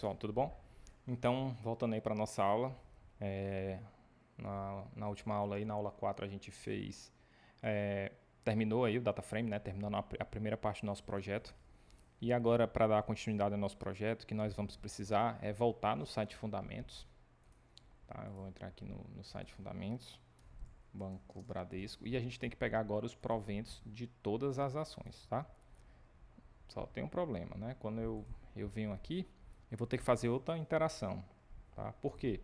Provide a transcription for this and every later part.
pessoal, tudo bom? Então, voltando aí para nossa aula, na última aula aí, na aula 4 a gente fez, terminou aí o data frame, né? Terminando a primeira parte do nosso projeto. E agora, para dar continuidade ao nosso projeto, o que nós vamos precisar é voltar no site Fundamentos. Tá? Eu vou entrar aqui no site Fundamentos, Banco Bradesco, e a gente tem que pegar agora os proventos de todas as ações, tá? Só tem um problema, né? Quando eu venho aqui, eu vou ter que fazer outra interação, tá? Por quê?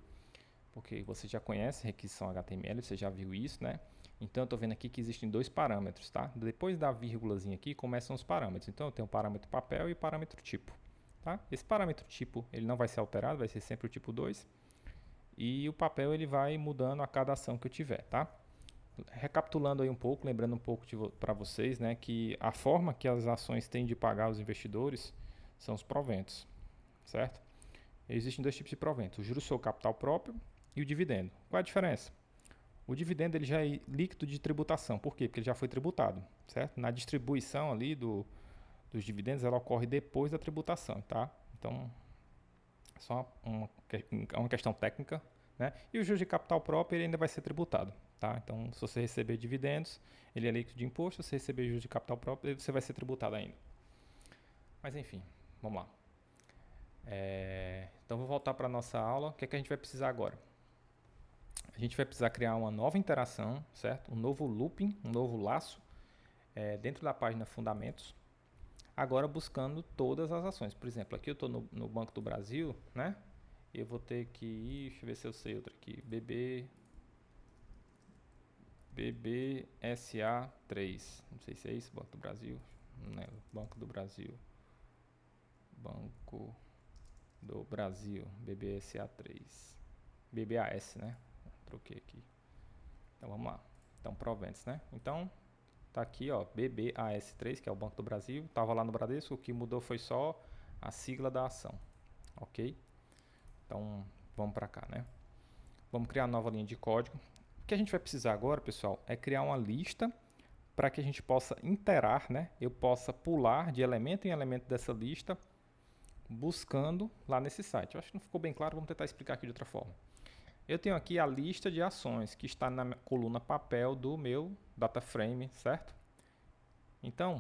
Porque você já conhece requisição HTML, você já viu isso, né? Então eu estou vendo aqui que existem dois parâmetros, tá? Depois da vírgulazinha aqui começam os parâmetros. Então eu tenho o parâmetro papel e o parâmetro tipo, tá? Esse parâmetro tipo, ele não vai ser alterado, vai ser sempre o tipo 2. E o papel ele vai mudando a cada ação que eu tiver, tá? Recapitulando aí um pouco, lembrando um pouco para vocês, né, que a forma que as ações têm de pagar os investidores são os proventos, certo? Existem dois tipos de proventos, o juros sobre capital próprio e o dividendo. Qual é a diferença? O dividendo ele já é líquido de tributação, por quê? Porque ele já foi tributado, certo? Na distribuição ali dos dividendos, ela ocorre depois da tributação, tá? Então, só uma questão técnica, né? E o juros de capital próprio ele ainda vai ser tributado, tá? Então, se você receber dividendos, ele é líquido de imposto. Se você receber juros de capital próprio, você vai ser tributado ainda. Mas enfim, vamos lá. Então, vou voltar para a nossa aula. O que é que a gente vai precisar agora? A gente vai precisar criar uma nova interação, certo? Um novo looping, um novo laço dentro da página Fundamentos. Agora buscando todas as ações. Por exemplo, aqui eu estou no Banco do Brasil, né? Eu vou ter que ir, deixa eu ver se eu sei outra aqui, BBSA3, não sei se é isso, Banco do Brasil, não é, Banco do Brasil, Banco do Brasil, BBSA3, BBAS, né? Troquei aqui. Então vamos lá. Então proventos, né? Então tá aqui, ó, BBAS3, que é o Banco do Brasil, tava lá no Bradesco, o que mudou foi só a sigla da ação, ok? Então vamos para cá, né? Vamos criar uma nova linha de código. O que a gente vai precisar agora, pessoal, é criar uma lista para que a gente possa interar, né? Eu possa pular de elemento em elemento dessa lista, buscando lá nesse site. Eu acho que não ficou bem claro, vamos tentar explicar aqui de outra forma. Eu tenho aqui a lista de ações que está na coluna papel do meu data frame, certo? Então,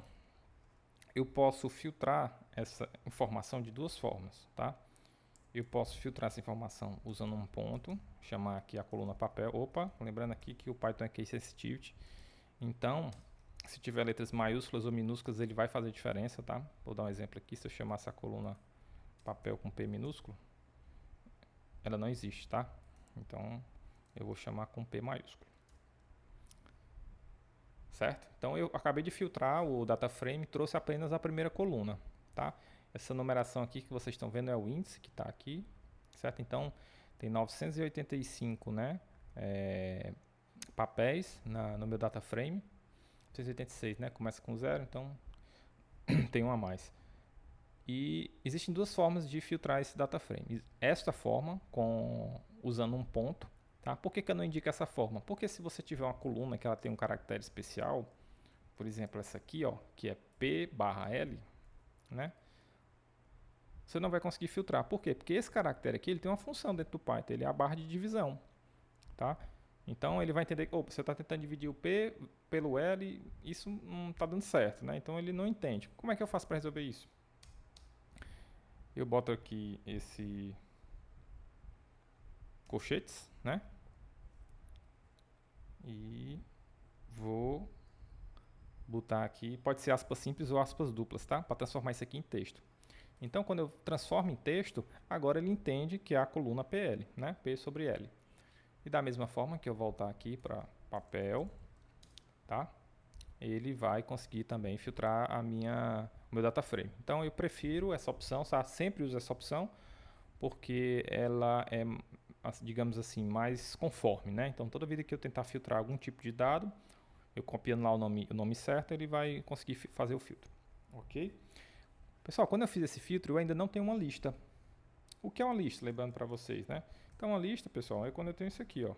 eu posso filtrar essa informação de duas formas, tá? Eu posso filtrar essa informação usando um ponto, chamar aqui a coluna papel. Opa, lembrando aqui que o Python é case sensitivity. Então, se tiver letras maiúsculas ou minúsculas, ele vai fazer diferença, tá? Vou dar um exemplo aqui. Se eu chamasse a coluna papel com P minúsculo, ela não existe, tá? Então, eu vou chamar com P maiúsculo. Certo? Então, eu acabei de filtrar o data frame, trouxe apenas a primeira coluna, tá? Essa numeração aqui que vocês estão vendo é o índice que está aqui, certo? Então, tem 985, né? Papéis no meu data frame. 986, né? Começa com 0, então tem um a mais. E existem duas formas de filtrar esse data frame. Esta forma, usando um ponto, tá? Por que eu não indico essa forma? Porque se você tiver uma coluna que ela tem um caractere especial, por exemplo, essa aqui, ó, que é P/L, né? Você não vai conseguir filtrar. Por quê? Porque esse caractere aqui ele tem uma função dentro do Python, ele é a barra de divisão, tá? Então ele vai entender que você está tentando dividir o P pelo L, isso não está dando certo, né? Então ele não entende. Como é que eu faço para resolver isso? Eu boto aqui esse colchetes, né? E vou botar aqui, pode ser aspas simples ou aspas duplas, tá? Para transformar isso aqui em texto. Então, quando eu transformo em texto, agora ele entende que é a coluna PL, né? P sobre L. E da mesma forma que eu voltar aqui para papel, tá? Ele vai conseguir também filtrar o meu data frame. Então, eu prefiro essa opção, tá? Sempre uso essa opção, porque ela é, digamos assim, mais conforme, né? Então, toda vez que eu tentar filtrar algum tipo de dado, eu copiando lá o nome certo, ele vai conseguir fazer o filtro, ok? Pessoal, quando eu fiz esse filtro, eu ainda não tenho uma lista. O que é uma lista? Lembrando para vocês, né? Então, uma lista, pessoal, é quando eu tenho isso aqui, ó.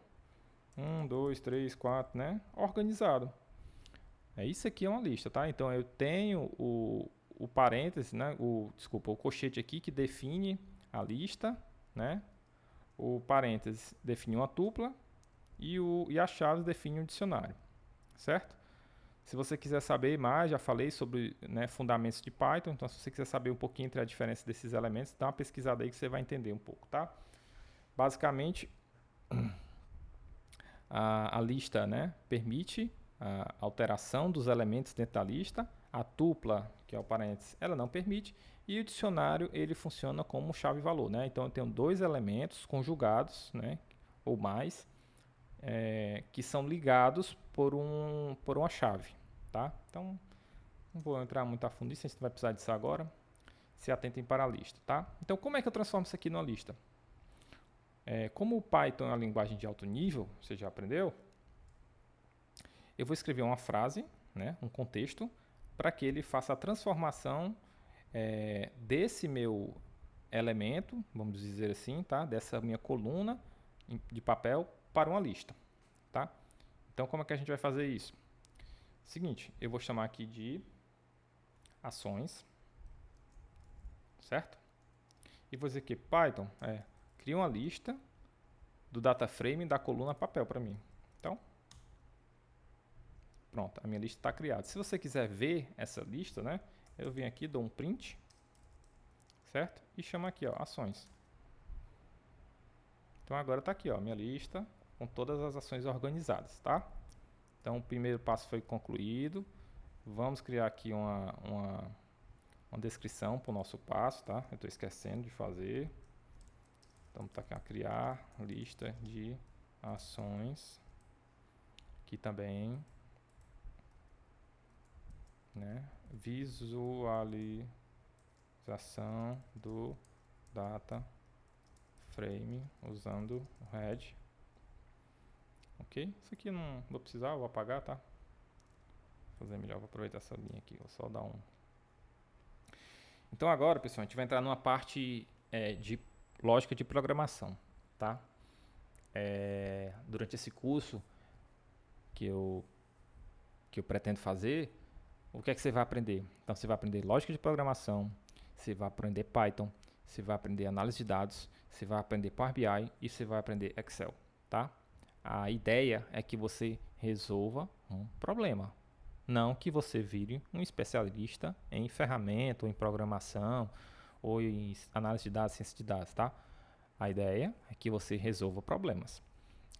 1, 2, 3, 4, né? Organizado. Isso aqui é uma lista, tá? Então, eu tenho o parêntese, né? O colchete aqui que define a lista, né? O parênteses define uma tupla e as chaves definem um dicionário, certo? Se você quiser saber mais, já falei sobre, né, fundamentos de Python, então se você quiser saber um pouquinho entre a diferença desses elementos, dá uma pesquisada aí que você vai entender um pouco, tá? Basicamente, a lista, né, permite a alteração dos elementos dentro da lista, a tupla, que é o parênteses, ela não permite, e o dicionário ele funciona como chave-valor, né? Então eu tenho dois elementos conjugados, né, ou mais, que são ligados por uma chave, tá? Então não vou entrar muito a fundo nisso, a gente vai precisar disso agora. Se atentem para a lista, tá? Então como é que eu transformo isso aqui numa lista? Como o Python é uma linguagem de alto nível, você já aprendeu, eu vou escrever uma frase, né, um contexto, para que ele faça a transformação desse meu elemento, vamos dizer assim, tá? Dessa minha coluna de papel para uma lista, tá? Então, como é que a gente vai fazer isso? Seguinte, eu vou chamar aqui de ações, certo? E vou dizer que Python cria uma lista do data frame da coluna papel para mim. Então, pronto, a minha lista está criada. Se você quiser ver essa lista, né, eu venho aqui, dou um print, certo? E chamo aqui, ó, ações. Então agora está aqui, ó, minha lista com todas as ações organizadas, tá? Então o primeiro passo foi concluído. Vamos criar aqui uma descrição para o nosso passo, tá? Eu estou esquecendo de fazer. Então tá aqui, ó, criar lista de ações. Aqui também, né? Visualização do data frame usando o head. Ok? Isso aqui não vou precisar, vou apagar, tá? Vou fazer melhor, vou aproveitar essa linha aqui, vou só dar um. Então agora, pessoal, a gente vai entrar numa parte de lógica de programação, tá? Durante esse curso que eu pretendo fazer, o que é que você vai aprender? Então você vai aprender lógica de programação, você vai aprender Python, você vai aprender análise de dados, você vai aprender Power BI e você vai aprender Excel, tá? A ideia é que você resolva um problema, não que você vire um especialista em ferramenta, ou em programação, ou em análise de dados, ciência de dados, tá? A ideia é que você resolva problemas.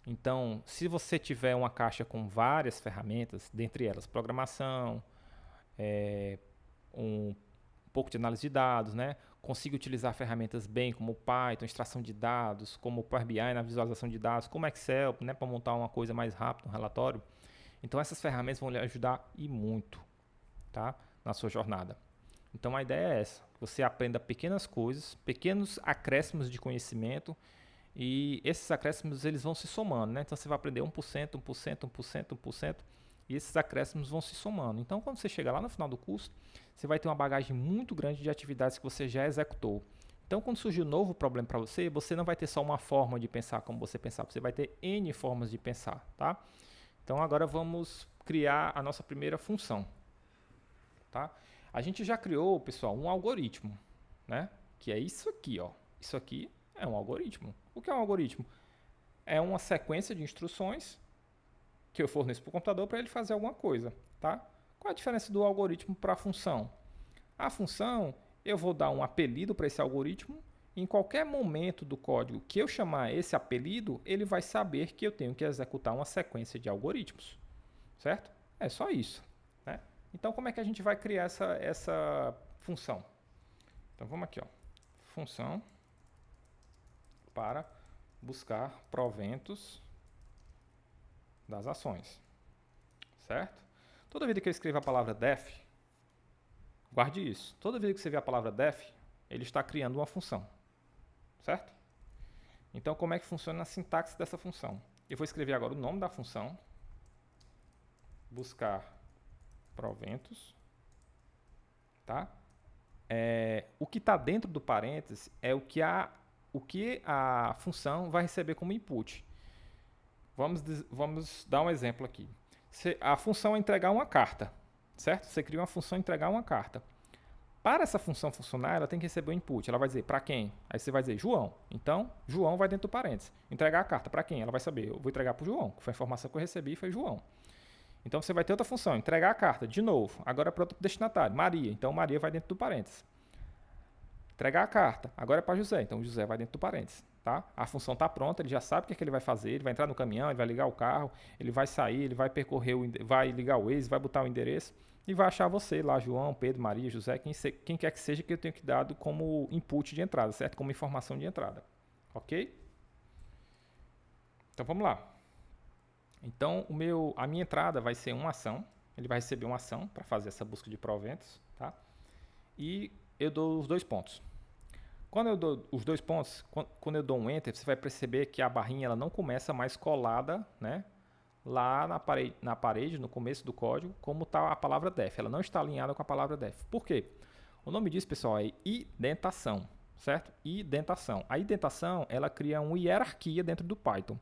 Então, se você tiver uma caixa com várias ferramentas, dentre elas programação, um pouco de análise de dados, né? Consiga utilizar ferramentas bem como o Python, extração de dados, como o Power BI na visualização de dados, como Excel, né, para montar uma coisa mais rápida, um relatório. Então essas ferramentas vão lhe ajudar e muito, tá? Na sua jornada. Então a ideia é essa, que você aprenda pequenas coisas, pequenos acréscimos de conhecimento e esses acréscimos eles vão se somando, né? Então você vai aprender 1%, 1%, 1%, 1%, e esses acréscimos vão se somando. Então quando você chegar lá no final do curso, você vai ter uma bagagem muito grande de atividades que você já executou. Então quando surgir um novo problema para você, você não vai ter só uma forma de pensar como você pensava, você vai ter N formas de pensar, tá? Então agora vamos criar a nossa primeira função, tá? A gente já criou, pessoal, um algoritmo, né? Que é isso aqui, ó. Isso aqui é um algoritmo. O que é um algoritmo? É uma sequência de instruções que eu forneço para o computador para ele fazer alguma coisa, tá? Qual a diferença do algoritmo para a função? A função, eu vou dar um apelido para esse algoritmo. Em qualquer momento do código que eu chamar esse apelido, ele vai saber que eu tenho que executar uma sequência de algoritmos, certo? É só isso, né? Então, como é que a gente vai criar essa função? Então, vamos aqui, ó. Função para buscar proventos das ações, certo? Toda vez que eu escrevo a palavra def, guarde isso. Toda vez que você vê a palavra def, ele está criando uma função, certo? Então, como é que funciona a sintaxe dessa função? Eu vou escrever agora o nome da função, buscar proventos, tá? O que está dentro do parênteses é o que a função vai receber como input. Vamos dar um exemplo aqui. A função é entregar uma carta, certo? Você cria uma função entregar uma carta. Para essa função funcionar, ela tem que receber o input. Ela vai dizer para quem? Aí você vai dizer João. Então, João vai dentro do parênteses. Entregar a carta para quem? Ela vai saber. Eu vou entregar para o João, que foi a informação que eu recebi, foi João. Então, você vai ter outra função. Entregar a carta, de novo. Agora é para outro destinatário, Maria. Então, Maria vai dentro do parênteses. Entregar a carta, agora é para José. Então, José vai dentro do parênteses. Tá? A função está pronta, ele já sabe o que, é que ele vai fazer. Ele vai entrar no caminhão, ele vai ligar o carro, ele vai sair, ele vai percorrer, vai ligar o Waze, vai botar o endereço. E vai achar você lá, João, Pedro, Maria, José, quem quer que seja que eu tenho que dar como input de entrada, certo? Como informação de entrada. Ok? Então vamos lá. Então a minha entrada vai ser uma ação. Ele vai receber uma ação para fazer essa busca de proventos. Tá? E eu dou os 2 pontos. Quando eu dou os 2 pontos, quando eu dou um Enter, você vai perceber que a barrinha ela não começa mais colada, né? Lá na parede, no começo do código, como está a palavra def. Ela não está alinhada com a palavra def. Por quê? O nome disso, pessoal, é indentação, certo? Indentação. A indentação, ela cria uma hierarquia dentro do Python.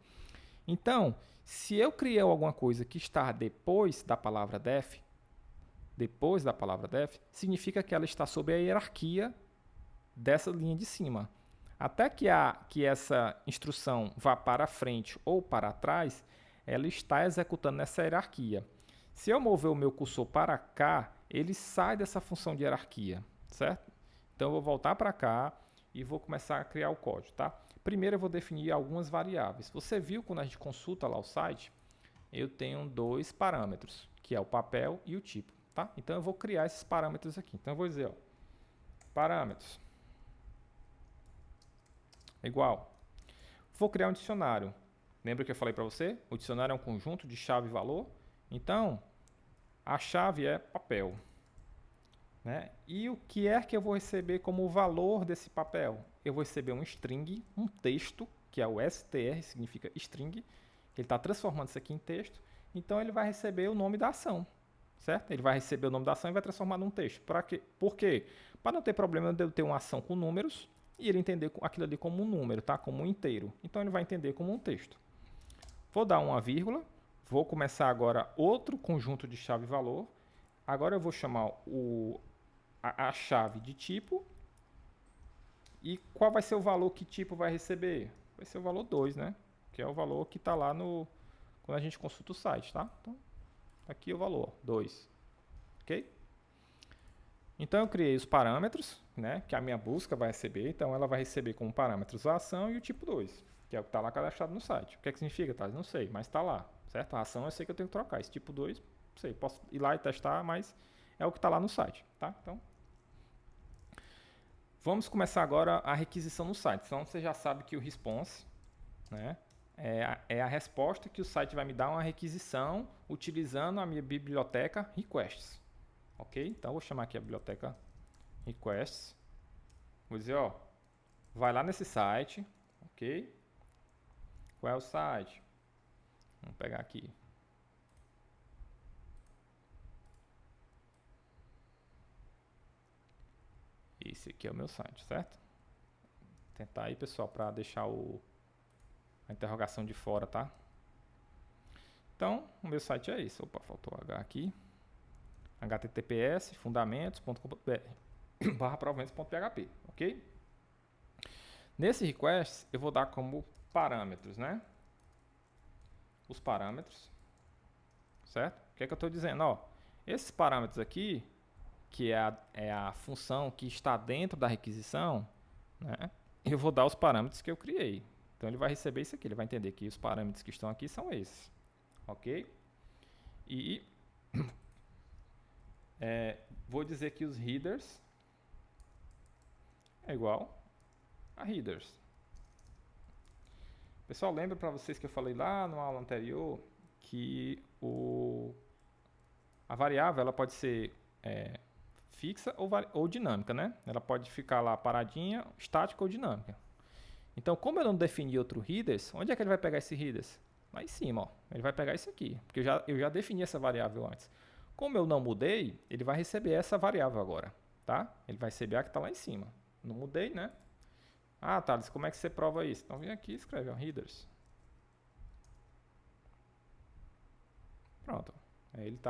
Então, se eu criei alguma coisa que está depois da palavra def, significa que ela está sob a hierarquia dessa linha de cima. Até que essa instrução vá para frente ou para trás, ela está executando nessa hierarquia. Se eu mover o meu cursor para cá, ele sai dessa função de hierarquia, certo? Então eu vou voltar para cá e vou começar a criar o código, tá? Primeiro eu vou definir algumas variáveis. Você viu quando a gente consulta lá o site, eu tenho 2 parâmetros, que é o papel e o tipo, tá? Então eu vou criar esses parâmetros aqui. Então eu vou dizer, ó, parâmetros igual. Vou criar um dicionário. Lembra que eu falei para você? O dicionário é um conjunto de chave e valor. Então, a chave é papel. Né? E o que é que eu vou receber como valor desse papel? Eu vou receber um string, um texto, que é o str, significa string. Ele está transformando isso aqui em texto. Então, ele vai receber o nome da ação. Certo? Ele vai receber o nome da ação e vai transformar num texto. Por quê? Para não ter problema de eu ter uma ação com números e ele entender aquilo ali como um número, tá? Como um inteiro. Então, ele vai entender como um texto. Vou dar uma vírgula, vou começar agora outro conjunto de chave e valor. Agora eu vou chamar a chave de tipo. E qual vai ser o valor que tipo vai receber? Vai ser o valor 2, né? Que é o valor que está lá quando a gente consulta o site, tá? Então, aqui é o valor, 2. Ok? Então eu criei os parâmetros, né? Que a minha busca vai receber. Então ela vai receber como parâmetros a ação e o tipo 2. Que é o que está lá cadastrado no site. O que é que significa, Thales? Não sei, mas está lá, certo? A ação eu sei que eu tenho que trocar. Esse tipo 2, não sei, posso ir lá e testar, mas é o que está lá no site, tá? Então, vamos começar agora a requisição no site. Então, você já sabe que o response, né, é a resposta que o site vai me dar uma requisição utilizando a minha biblioteca requests. Ok? Então, eu vou chamar aqui a biblioteca requests. Vou dizer, ó, vai lá nesse site, ok? Qual é o site? Vamos pegar aqui. Esse aqui é o meu site, certo? Vou tentar aí, pessoal, para deixar a interrogação de fora, tá? Então, o meu site é esse. Opa, faltou H aqui. https fundamentos.com.br/proventos.php, ok? Nesse request, eu vou dar como parâmetros, né? Os parâmetros, certo? O que é que eu estou dizendo? Ó, esses parâmetros aqui, que é a função que está dentro da requisição, né? Eu vou dar os parâmetros que eu criei. Então, ele vai receber isso aqui. Ele vai entender que os parâmetros que estão aqui são esses, ok? E vou dizer que os headers é igual a headers. Pessoal, lembra para vocês que eu falei lá na aula anterior que a variável ela pode ser fixa ou dinâmica, né? Ela pode ficar lá paradinha, estática ou dinâmica. Então, como eu não defini outro headers, onde é que ele vai pegar esse headers? Lá em cima, ó. Ele vai pegar isso aqui, porque eu já defini essa variável antes. Como eu não mudei, ele vai receber essa variável agora, tá? Ele vai receber a que está lá em cima. Não mudei, né? Ah, Thales, como é que você prova isso? Então, vem aqui e escreve, ó, headers. Pronto. Ele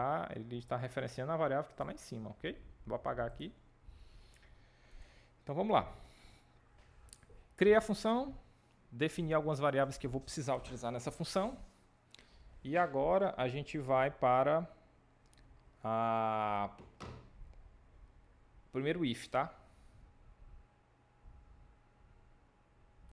está referenciando a variável que está lá em cima, ok? Vou apagar aqui. Então vamos lá. Criei a função, defini algumas variáveis que eu vou precisar utilizar nessa função. E agora a gente vai para o primeiro if, tá?